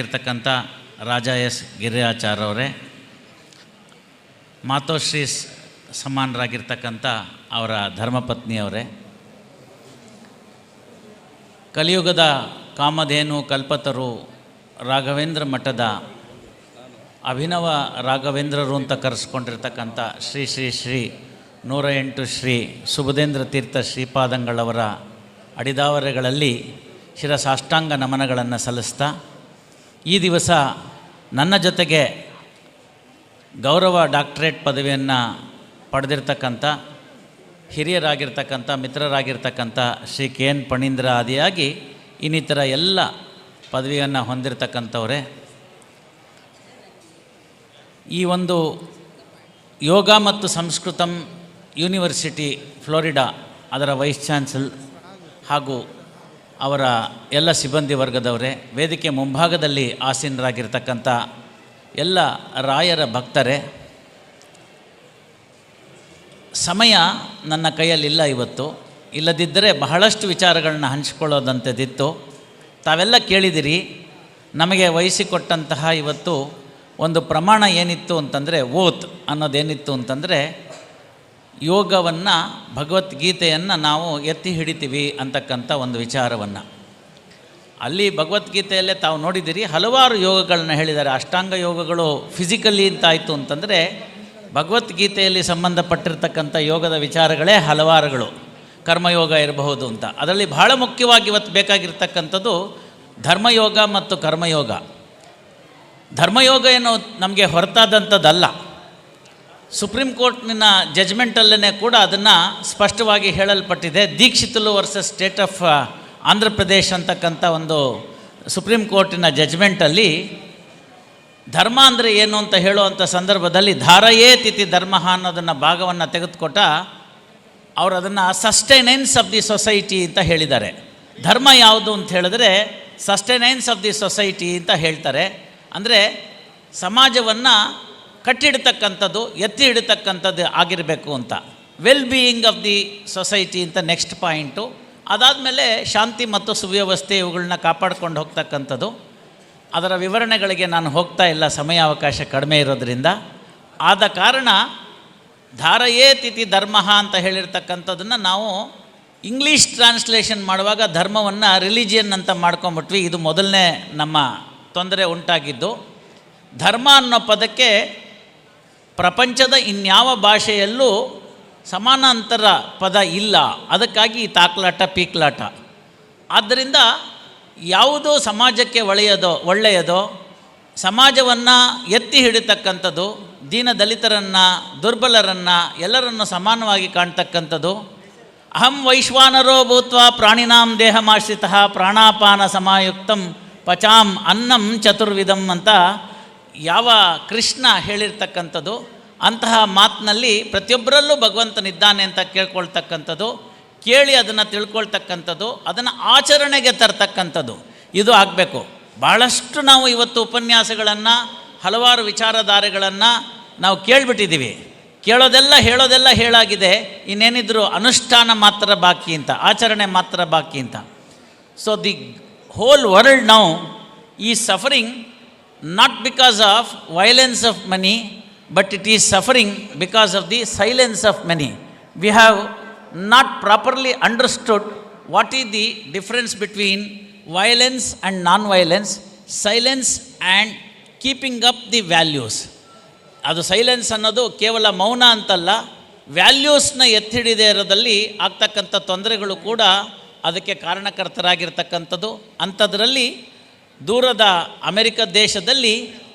ಇರ್ತಕ್ಕಂಥ ರಾಜ ಎಸ್ ಗಿರಿಯಾಚಾರ್ ಅವರೇ, ಮಾತೋಶ್ರೀ ಸಮಾನರಾಗಿರ್ತಕ್ಕಂಥ ಅವರ ಧರ್ಮಪತ್ನಿಯವರೇ, ಕಲಿಯುಗದ ಕಾಮಧೇನು ಕಲ್ಪತರು ರಾಘವೇಂದ್ರ ಮಠದ ಅಭಿನವ ರಾಘವೇಂದ್ರರು ಅಂತ ಕರೆಸ್ಕೊಂಡಿರ್ತಕ್ಕಂಥ ಶ್ರೀ ಶ್ರೀ ಶ್ರೀ 108 ಶ್ರೀ ಸುಬುಧೇಂದ್ರ ತೀರ್ಥ ಶ್ರೀಪಾದಂಗಳವರ ಅಡಿದಾವರೆಗಳಲ್ಲಿ ಶಿರಸಾಷ್ಟಾಂಗ ನಮನಗಳನ್ನು ಸಲ್ಲಿಸ್ತಾ, ಈ ದಿವಸ ನನ್ನ ಜೊತೆಗೆ ಗೌರವ ಡಾಕ್ಟರೇಟ್ ಪದವಿಯನ್ನು ಪಡೆದಿರ್ತಕ್ಕಂಥ ಹಿರಿಯರಾಗಿರ್ತಕ್ಕಂಥ ಮಿತ್ರರಾಗಿರ್ತಕ್ಕಂಥ ಶ್ರೀ ಕೆ ಎನ್ ಪಣೀಂದ್ರ ಆದಿಯಾಗಿ ಇನ್ನಿತರ ಎಲ್ಲ ಪದವಿಯನ್ನು ಹೊಂದಿರತಕ್ಕಂಥವರೇ, ಈ ಒಂದು ಯೋಗ ಮತ್ತು ಸಂಸ್ಕೃತಂ ಯೂನಿವರ್ಸಿಟಿ ಫ್ಲೋರಿಡಾ ಅದರ ವೈಸ್ ಚಾನ್ಸಲ್ ಹಾಗೂ ಅವರ ಎಲ್ಲ ಸಿಬ್ಬಂದಿ ವರ್ಗದವರೇ, ವೇದಿಕೆ ಮುಂಭಾಗದಲ್ಲಿ ಆಸೀನರಾಗಿರ್ತಕ್ಕಂಥ ಎಲ್ಲ ರಾಯರ ಭಕ್ತರೇ, ಸಮಯ ನನ್ನ ಕೈಯಲ್ಲಿಲ್ಲ ಇವತ್ತು. ಇಲ್ಲದಿದ್ದರೆ ಬಹಳಷ್ಟು ವಿಚಾರಗಳನ್ನ ಹಂಚಿಕೊಳ್ಳೋದಂಥದ್ದಿತ್ತು. ತಾವೆಲ್ಲ ಕೇಳಿದಿರಿ. ನಮಗೆ ವಹಿಸಿಕೊಟ್ಟಂತಹ ಇವತ್ತು ಒಂದು ಪ್ರಮಾಣ ಏನಿತ್ತು ಅಂತಂದರೆ, ಓತ್ ಅನ್ನೋದೇನಿತ್ತು ಅಂತಂದರೆ, ಯೋಗವನ್ನು ಭಗವದ್ಗೀತೆಯನ್ನು ನಾವು ಎತ್ತಿ ಹಿಡಿತೀವಿ ಅಂತಕ್ಕಂಥ ಒಂದು ವಿಚಾರವನ್ನು. ಅಲ್ಲಿ ಭಗವದ್ಗೀತೆಯಲ್ಲೇ ತಾವು ನೋಡಿದ್ದೀರಿ, ಹಲವಾರು ಯೋಗಗಳನ್ನ ಹೇಳಿದ್ದಾರೆ. ಅಷ್ಟಾಂಗ ಯೋಗಗಳು ಫಿಸಿಕಲಿ ಅಂತಾಯಿತು ಅಂತಂದರೆ, ಭಗವದ್ಗೀತೆಯಲ್ಲಿ ಸಂಬಂಧಪಟ್ಟಿರ್ತಕ್ಕಂಥ ಯೋಗದ ವಿಚಾರಗಳೇ ಹಲವಾರುಗಳು. ಕರ್ಮಯೋಗ ಇರಬಹುದು ಅಂತ. ಅದರಲ್ಲಿ ಬಹಳ ಮುಖ್ಯವಾಗಿ ಇವತ್ತು ಬೇಕಾಗಿರ್ತಕ್ಕಂಥದ್ದು ಧರ್ಮಯೋಗ ಮತ್ತು ಕರ್ಮಯೋಗ. ಧರ್ಮಯೋಗ ಏನು ನಮಗೆ ಹೊರತಾದಂಥದ್ದಲ್ಲ. ಸುಪ್ರೀಂ ಕೋರ್ಟ್ನ ಜಜ್ಮೆಂಟಲ್ಲೇ ಕೂಡ ಅದನ್ನು ಸ್ಪಷ್ಟವಾಗಿ ಹೇಳಲ್ಪಟ್ಟಿದೆ. Dikshitulu versus state of Andhra Pradesh ಅಂತಕ್ಕಂಥ ಒಂದು ಸುಪ್ರೀಂ ಕೋರ್ಟಿನ ಜಜ್ಮೆಂಟಲ್ಲಿ ಧರ್ಮ ಅಂದರೆ ಏನು ಅಂತ ಹೇಳುವಂಥ ಸಂದರ್ಭದಲ್ಲಿ ಧಾರಯೇ ತಿಥಿ ಧರ್ಮ ಅನ್ನೋದನ್ನು ಭಾಗವನ್ನು ತೆಗೆದುಕೊಟ್ಟ ಅವರು ಅದನ್ನು ಸಸ್ಟೈನೆನ್ಸ್ ಆಫ್ ದಿ ಸೊಸೈಟಿ ಅಂತ ಹೇಳಿದ್ದಾರೆ. ಧರ್ಮ ಯಾವುದು ಅಂತ ಹೇಳಿದ್ರೆ ಸಸ್ಟೈನೆನ್ಸ್ ಆಫ್ ದಿ ಸೊಸೈಟಿ ಅಂತ ಹೇಳ್ತಾರೆ. ಅಂದರೆ ಸಮಾಜವನ್ನು ಕಟ್ಟಿಡ್ತಕ್ಕಂಥದ್ದು, ಎತ್ತಿ ಇಡತಕ್ಕಂಥದ್ದು ಆಗಿರಬೇಕು ಅಂತ. Well being of the society ಅಂತ ನೆಕ್ಸ್ಟ್ ಪಾಯಿಂಟು. ಅದಾದಮೇಲೆ ಶಾಂತಿ ಮತ್ತು ಸುವ್ಯವಸ್ಥೆ ಇವುಗಳನ್ನ ಕಾಪಾಡ್ಕೊಂಡು ಹೋಗ್ತಕ್ಕಂಥದ್ದು. ಅದರ ವಿವರಣೆಗಳಿಗೆ ನಾನು ಹೋಗ್ತಾ ಇಲ್ಲ, ಸಮಯಾವಕಾಶ ಕಡಿಮೆ ಇರೋದರಿಂದ. ಆದ ಕಾರಣ ಧಾರಯೇ ತಿಥಿ ಧರ್ಮ ಅಂತ ಹೇಳಿರ್ತಕ್ಕಂಥದ್ದನ್ನು ನಾವು ಇಂಗ್ಲೀಷ್ ಟ್ರಾನ್ಸ್ಲೇಷನ್ ಮಾಡುವಾಗ ಧರ್ಮವನ್ನು ರಿಲಿಜಿಯನ್ ಅಂತ ಮಾಡ್ಕೊಂಬಿಟ್ವಿ. ಇದು ಮೊದಲನೇ ನಮ್ಮ ತೊಂದರೆ ಉಂಟಾಗಿದ್ದು. ಧರ್ಮ ಅನ್ನೋ ಪದಕ್ಕೆ ಪ್ರಪಂಚದ ಇನ್ಯಾವ ಭಾಷೆಯಲ್ಲೂ ಸಮಾನಾಂತರ ಪದ ಇಲ್ಲ. ಅದಕ್ಕಾಗಿ ಈ ತಾಕ್ಲಾಟ ಪೀಕ್ಲಾಟ. ಆದ್ದರಿಂದ ಯಾವುದು ಸಮಾಜಕ್ಕೆ ಒಳ್ಳೆಯದೋ ಸಮಾಜವನ್ನು ಎತ್ತಿ ಹಿಡಿತಕ್ಕಂಥದ್ದು, ದೀನ ದಲಿತರನ್ನು, ದುರ್ಬಲರನ್ನು, ಎಲ್ಲರನ್ನು ಸಮಾನವಾಗಿ ಕಾಣ್ತಕ್ಕಂಥದ್ದು. ಅಹಂ ವೈಶ್ವಾನರೋ ಭೂತ್ವ ಪ್ರಾಣಿನಾಂ ದೇಹಮಾಶ್ರಿತಃ ಪ್ರಾಣಾಪಾನ ಸಮಾಯುಕ್ತಂ ಪಚಾಂ ಅನ್ನಂ ಚತುರ್ವಿಧಂ ಅಂತ ಯಾವ ಕೃಷ್ಣ ಹೇಳಿರ್ತಕ್ಕಂಥದ್ದು. ಅಂತಹ ಮಾತಿನಲ್ಲಿ ಪ್ರತಿಯೊಬ್ಬರಲ್ಲೂ ಭಗವಂತನಿದ್ದಾನೆ ಅಂತ ಕೇಳ್ಕೊಳ್ತಕ್ಕಂಥದ್ದು, ಕೇಳಿ ಅದನ್ನು ತಿಳ್ಕೊಳ್ತಕ್ಕಂಥದ್ದು, ಅದನ್ನು ಆಚರಣೆಗೆ ತರ್ತಕ್ಕಂಥದ್ದು, ಇದು ಆಗಬೇಕು. ಭಾಳಷ್ಟು ನಾವು ಇವತ್ತು ಉಪನ್ಯಾಸಗಳನ್ನು, ಹಲವಾರು ವಿಚಾರಧಾರೆಗಳನ್ನು ನಾವು ಕೇಳಿಬಿಟ್ಟಿದ್ದೀವಿ. ಹೇಳೋದೆಲ್ಲ ಹೇಳಾಗಿದೆ. ಇನ್ನೇನಿದ್ರು ಅನುಷ್ಠಾನ ಮಾತ್ರ ಬಾಕಿ ಅಂತ, ಆಚರಣೆ ಮಾತ್ರ ಬಾಕಿ ಅಂತ. So the whole world now is suffering not because of violence of many, but it is suffering because of the silence of many. We have not properly understood what is the difference between violence and non-violence, silence and keeping up the values. ಅದು silence ಅನ್ನೋದು ಕೇವಲ ಮೌನ ಅಂತಲ್ಲ, ವ್ಯಾಲ್ಯೂಸ್ನ ಎತ್ತಿಡಿದೇ ಇರೋದಲ್ಲಿ ಆಗ್ತಕ್ಕಂಥ ತೊಂದರೆಗಳು ಕೂಡ ಅದಕ್ಕೆ ಕಾರಣಕರ್ತರಾಗಿರ್ತಕ್ಕಂಥದ್ದು. ಅಂಥದ್ರಲ್ಲಿ ದೂರದ ಅಮೆರಿಕ ದೇಶದಲ್ಲಿ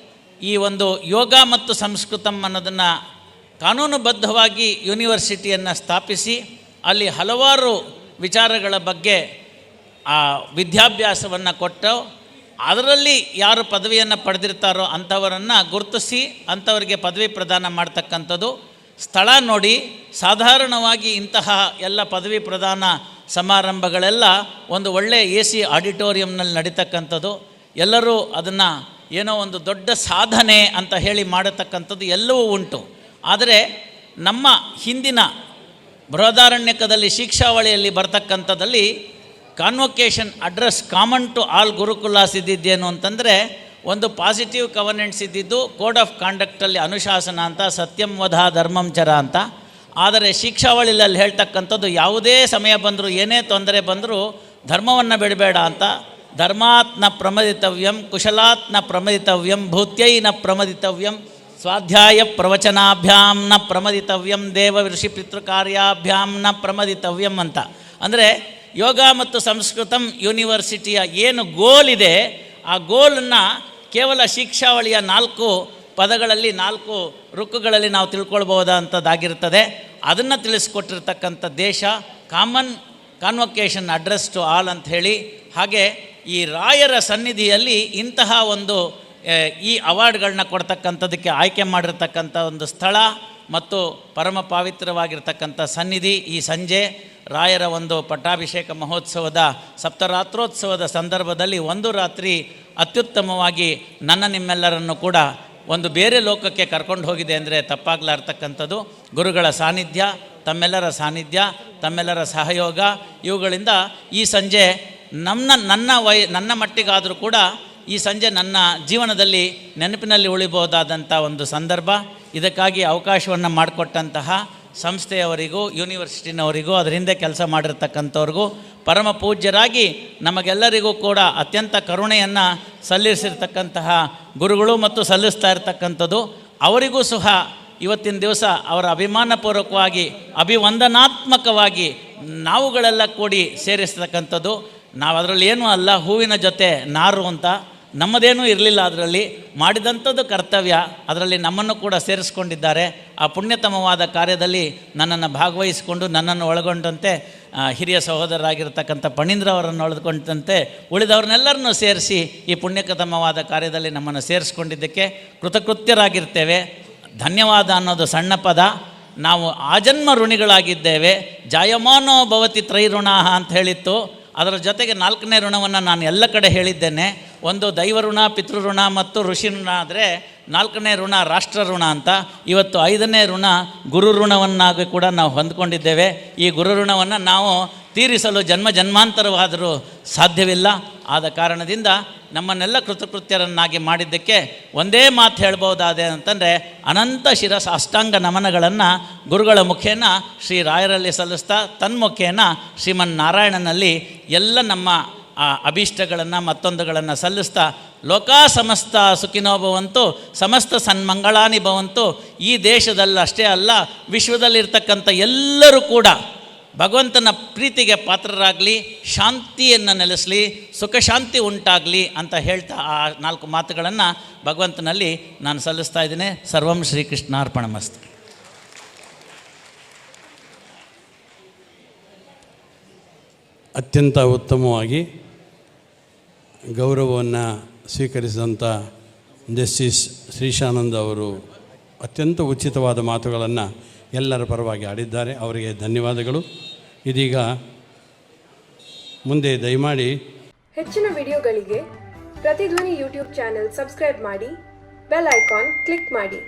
ಈ ಒಂದು ಯೋಗ ಮತ್ತು ಸಂಸ್ಕೃತಂ ಅನ್ನೋದನ್ನು ಕಾನೂನುಬದ್ಧವಾಗಿ ಯೂನಿವರ್ಸಿಟಿಯನ್ನು ಸ್ಥಾಪಿಸಿ ಅಲ್ಲಿ ಹಲವಾರು ವಿಚಾರಗಳ ಬಗ್ಗೆ ವಿದ್ಯಾಭ್ಯಾಸವನ್ನು ಕೊಟ್ಟು, ಅದರಲ್ಲಿ ಯಾರು ಪದವಿಯನ್ನು ಪಡೆದಿರ್ತಾರೋ ಅಂಥವರನ್ನು ಗುರುತಿಸಿ ಅಂಥವರಿಗೆ ಪದವಿ ಪ್ರದಾನ ಮಾಡ್ತಕ್ಕಂಥದ್ದು. ಸ್ಥಳ ನೋಡಿ, ಸಾಧಾರಣವಾಗಿ ಇಂತಹ ಎಲ್ಲ ಪದವಿ ಪ್ರದಾನ ಸಮಾರಂಭಗಳೆಲ್ಲ ಒಂದು ಒಳ್ಳೆಯ AC ಆಡಿಟೋರಿಯಂನಲ್ಲಿ ನಡೀತಕ್ಕಂಥದ್ದು. ಎಲ್ಲರೂ ಅದನ್ನು ಏನೋ ಒಂದು ದೊಡ್ಡ ಸಾಧನೆ ಅಂತ ಹೇಳಿ ಮಾಡತಕ್ಕಂಥದ್ದು ಎಲ್ಲವೂ ಉಂಟು. ಆದರೆ ನಮ್ಮ ಹಿಂದಿನ ಬೃಹದಾರಣ್ಯಕದಲ್ಲಿ ಶಿಕ್ಷಾವಳಿಯಲ್ಲಿ ಬರ್ತಕ್ಕಂಥದ್ದಲ್ಲಿ convocation address common to all gurukulas ಇದ್ದಿದ್ದೇನು ಅಂತಂದರೆ ಒಂದು ಪಾಸಿಟಿವ್ ಗವರ್ನೆನ್ಸ್ ಇದ್ದಿದ್ದು ಕೋಡ್ ಆಫ್ ಕಾಂಡಕ್ಟಲ್ಲಿ ಅನುಶಾಸನ ಅಂತ, ಸತ್ಯಂ ವಧ ಧರ್ಮಂ ಚರ ಅಂತ. ಆದರೆ ಶಿಕ್ಷಾವಳಿಯಲ್ಲಿ ಹೇಳ್ತಕ್ಕಂಥದ್ದು ಯಾವುದೇ ಸಮಯ ಬಂದರೂ ಏನೇ ತೊಂದರೆ ಬಂದರೂ ಧರ್ಮವನ್ನು ಬಿಡಬೇಡ ಅಂತ. ಧರ್ಮಾತ್ನ ಪ್ರಮದಿತವ್ಯಂ, ಕುಶಲಾತ್ನ ಪ್ರಮದಿತವ್ಯಂ, ಭೂತ್ಯೈ ನ ಪ್ರಮದಿತವ್ಯಂ, ಸ್ವಾಧ್ಯಾಯ ಪ್ರವಚನಾಭ್ಯಾಂ ನ ಪ್ರಮದಿತವ್ಯಂ, ದೇವ ಋಷಿ ಪಿತೃಕಾರ್ಯಾಭ್ಯಾಂ ನ ಪ್ರಮದಿತವ್ಯಂ ಅಂತ. ಅಂದರೆ ಯೋಗ ಮತ್ತು ಸಂಸ್ಕೃತಂ ಯೂನಿವರ್ಸಿಟಿಯ ಏನು ಗೋಲ್ ಇದೆ, ಆ ಗೋಲನ್ನು ಕೇವಲ ಶಿಕ್ಷಾವಳಿಯ 4 ಪದಗಳಲ್ಲಿ 4 ರುಕ್ಕುಗಳಲ್ಲಿ ನಾವು ತಿಳ್ಕೊಳ್ಬಹುದಂಥದ್ದಾಗಿರ್ತದೆ. ಅದನ್ನು ತಿಳಿಸ್ಕೊಟ್ಟಿರ್ತಕ್ಕಂಥ ದೇಶ. Common convocation address to all ಅಂತ ಹೇಳಿ. ಹಾಗೆ ಈ ರಾಯರ ಸನ್ನಿಧಿಯಲ್ಲಿ ಇಂತಹ ಒಂದು ಈ ಅವಾರ್ಡ್ಗಳನ್ನ ಕೊಡ್ತಕ್ಕಂಥದ್ದಕ್ಕೆ ಆಯ್ಕೆ ಮಾಡಿರ್ತಕ್ಕಂಥ ಒಂದು ಸ್ಥಳ ಮತ್ತು ಪರಮ ಪವಿತ್ರವಾಗಿರ್ತಕ್ಕಂಥ ಸನ್ನಿಧಿ. ಈ ಸಂಜೆ ರಾಯರ ಒಂದು ಪಟ್ಟಾಭಿಷೇಕ ಮಹೋತ್ಸವದ ಸಪ್ತರಾತ್ರೋತ್ಸವದ ಸಂದರ್ಭದಲ್ಲಿ ಒಂದು ರಾತ್ರಿ ಅತ್ಯುತ್ತಮವಾಗಿ ನಿಮ್ಮೆಲ್ಲರನ್ನು ಕೂಡ ಒಂದು ಬೇರೆ ಲೋಕಕ್ಕೆ ಕರ್ಕೊಂಡು ಹೋಗಿದೆ ಅಂದರೆ ತಪ್ಪಾಗಲಾರ್ತಕ್ಕಂಥದ್ದು. ಗುರುಗಳ ಸಾನ್ನಿಧ್ಯ, ತಮ್ಮೆಲ್ಲರ ಸಾನ್ನಿಧ್ಯ, ತಮ್ಮೆಲ್ಲರ ಸಹಯೋಗ, ಇವುಗಳಿಂದ ಈ ಸಂಜೆ ನನ್ನ ಮಟ್ಟಿಗಾದರೂ ಕೂಡ ಈ ಸಂಜೆ ನನ್ನ ಜೀವನದಲ್ಲಿ ನೆನಪಿನಲ್ಲಿ ಉಳಿಬಹುದಾದಂಥ ಒಂದು ಸಂದರ್ಭ. ಇದಕ್ಕಾಗಿ ಅವಕಾಶವನ್ನು ಮಾಡಿಕೊಟ್ಟಂತಹ ಸಂಸ್ಥೆಯವರಿಗೂ, ಯೂನಿವರ್ಸಿಟಿನವರಿಗೂ, ಅದರ ಹಿಂದೆ ಕೆಲಸ ಮಾಡಿರ್ತಕ್ಕಂಥವ್ರಿಗೂ, ಪರಮ ಪೂಜ್ಯರಾಗಿ ನಮಗೆಲ್ಲರಿಗೂ ಕೂಡ ಅತ್ಯಂತ ಕರುಣೆಯನ್ನು ಸಲ್ಲಿಸಿರ್ತಕ್ಕಂತಹ ಗುರುಗಳು ಮತ್ತು ಸಲ್ಲಿಸ್ತಾ ಇರ್ತಕ್ಕಂಥದ್ದು ಅವರಿಗೂ ಸಹ ಇವತ್ತಿನ ದಿವಸ ಅವರ ಅಭಿಮಾನಪೂರ್ವಕವಾಗಿ ಅಭಿವಂದನಾತ್ಮಕವಾಗಿ ನಾವುಗಳೆಲ್ಲ ಕೂಡಿ ಸೇರಿಸ್ತಕ್ಕಂಥದ್ದು. ನಾವು ಅದರಲ್ಲಿ ಏನೂ ಅಲ್ಲ, ಹೂವಿನ ಜೊತೆ ನಾರು ಅಂತ. ನಮ್ಮದೇನೂ ಇರಲಿಲ್ಲ, ಅದರಲ್ಲಿ ಮಾಡಿದಂಥದ್ದು ಕರ್ತವ್ಯ, ಅದರಲ್ಲಿ ನಮ್ಮನ್ನು ಕೂಡ ಸೇರಿಸ್ಕೊಂಡಿದ್ದಾರೆ. ಆ ಪುಣ್ಯತಮವಾದ ಕಾರ್ಯದಲ್ಲಿ ನನ್ನನ್ನು ಭಾಗವಹಿಸಿಕೊಂಡು, ನನ್ನನ್ನು ಒಳಗೊಂಡಂತೆ ಹಿರಿಯ ಸಹೋದರರಾಗಿರ್ತಕ್ಕಂಥ ಪಣೀಂದ್ರ ಅವರನ್ನು ಒಳಗೊಂಡಂತೆ ಉಳಿದವ್ರನ್ನೆಲ್ಲರನ್ನೂ ಸೇರಿಸಿ ಈ ಪುಣ್ಯಕತಮವಾದ ಕಾರ್ಯದಲ್ಲಿ ನಮ್ಮನ್ನು ಸೇರಿಸ್ಕೊಂಡಿದ್ದಕ್ಕೆ ಕೃತಕೃತ್ಯರಾಗಿರ್ತೇವೆ. ಧನ್ಯವಾದ ಅನ್ನೋದು ಸಣ್ಣ ಪದ. ನಾವು ಆಜನ್ಮ ಋಣಿಗಳಾಗಿದ್ದೇವೆ. ಜಾಯಮಾನೋ ಭವತಿ ತ್ರೈಋಣಾಹ ಅಂತ ಹೇಳಿತ್ತು. ಅದರ ಜೊತೆಗೆ 4ನೇ ಋಣವನ್ನು ನಾನು ಎಲ್ಲ ಕಡೆ ಹೇಳಿದ್ದೇನೆ. ಒಂದು ದೈವ ಋಣ, ಪಿತೃಋಣ ಮತ್ತು ಋಷಿ ಋಣ. ಆದರೆ 4ನೇ ಋಣ ರಾಷ್ಟ್ರ ಋಣ ಅಂತ. ಇವತ್ತು 5ನೇ ಋಣ ಗುರು ಋಣವನ್ನಾಗಿ ಕೂಡ ನಾವು ಹೊಂದ್ಕೊಂಡಿದ್ದೇವೆ. ಈ ಗುರು ಋಣವನ್ನು ನಾವು ತೀರಿಸಲು ಜನ್ಮಾಂತರವಾದರೂ ಸಾಧ್ಯವಿಲ್ಲ. ಆದ ಕಾರಣದಿಂದ ನಮ್ಮನ್ನೆಲ್ಲ ಕೃತಕೃತ್ಯರನ್ನಾಗಿ ಮಾಡಿದ್ದಕ್ಕೆ ಒಂದೇ ಮಾತು ಹೇಳ್ಬೋದಾದೆ ಅಂತಂದರೆ, ಅನಂತ ಶಿರಸ ಅಷ್ಟಾಂಗ ನಮನಗಳನ್ನು ಗುರುಗಳ ಮುಖೇನ ಶ್ರೀ ರಾಯರಲ್ಲಿ ಸಲ್ಲಿಸ್ತಾ, ತನ್ಮುಖೇನ ಶ್ರೀಮನ್ನಾರಾಯಣನಲ್ಲಿ ಎಲ್ಲ ನಮ್ಮ ಅಭೀಷ್ಟಗಳನ್ನು ಮತ್ತೊಂದುಗಳನ್ನು ಸಲ್ಲಿಸ್ತಾ, ಲೋಕಾ ಸಮಸ್ತ ಸುಖಿನೋ ಭವಂತು, ಸಮಸ್ತ ಸನ್ಮಂಗಳಾನಿ ಭವಂತು. ಈ ದೇಶದಲ್ಲಷ್ಟೇ ಅಲ್ಲ, ವಿಶ್ವದಲ್ಲಿರ್ತಕ್ಕಂಥ ಎಲ್ಲರೂ ಕೂಡ ಭಗವಂತನ ಪ್ರೀತಿಗೆ ಪಾತ್ರರಾಗಲಿ, ಶಾಂತಿಯನ್ನು ನೆಲೆಸಲಿ, ಸುಖ ಶಾಂತಿ ಉಂಟಾಗಲಿ ಅಂತ ಹೇಳ್ತಾ ಆ 4 ಮಾತುಗಳನ್ನು ಭಗವಂತನಲ್ಲಿ ನಾನು ಸಲ್ಲಿಸ್ತಾ ಇದ್ದೀನಿ. ಸರ್ವಂ ಶ್ರೀಕೃಷ್ಣಾರ್ಪಣಮಸ್ತು. ಅತ್ಯಂತ ಉತ್ತಮವಾಗಿ ಗೌರವವನ್ನು ಸ್ವೀಕರಿಸಿದಂಥ ಜಸ್ಟಿಸ್ ಶ್ರೀಶಾನಂದ ಅವರು ಅತ್ಯಂತ ಉಚಿತವಾದ ಮಾತುಗಳನ್ನು ಎಲ್ಲರ ಪರವಾಗಿ ಆಡಿದ್ದಾರೆ. ಅವರಿಗೆ ಧನ್ಯವಾದಗಳು. ಇದೀಗ ಮುಂದೆ ದಯಮಾಡಿ ಹೆಚ್ಚಿನ ವಿಡಿಯೋಗಳಿಗೆ ಪ್ರತಿಧ್ವನಿ ಯೂಟ್ಯೂಬ್ ಚಾನೆಲ್ ಸಬ್ಸ್ಕ್ರೈಬ್ ಮಾಡಿ, ಬೆಲ್ ಐಕಾನ್ ಕ್ಲಿಕ್ ಮಾಡಿ.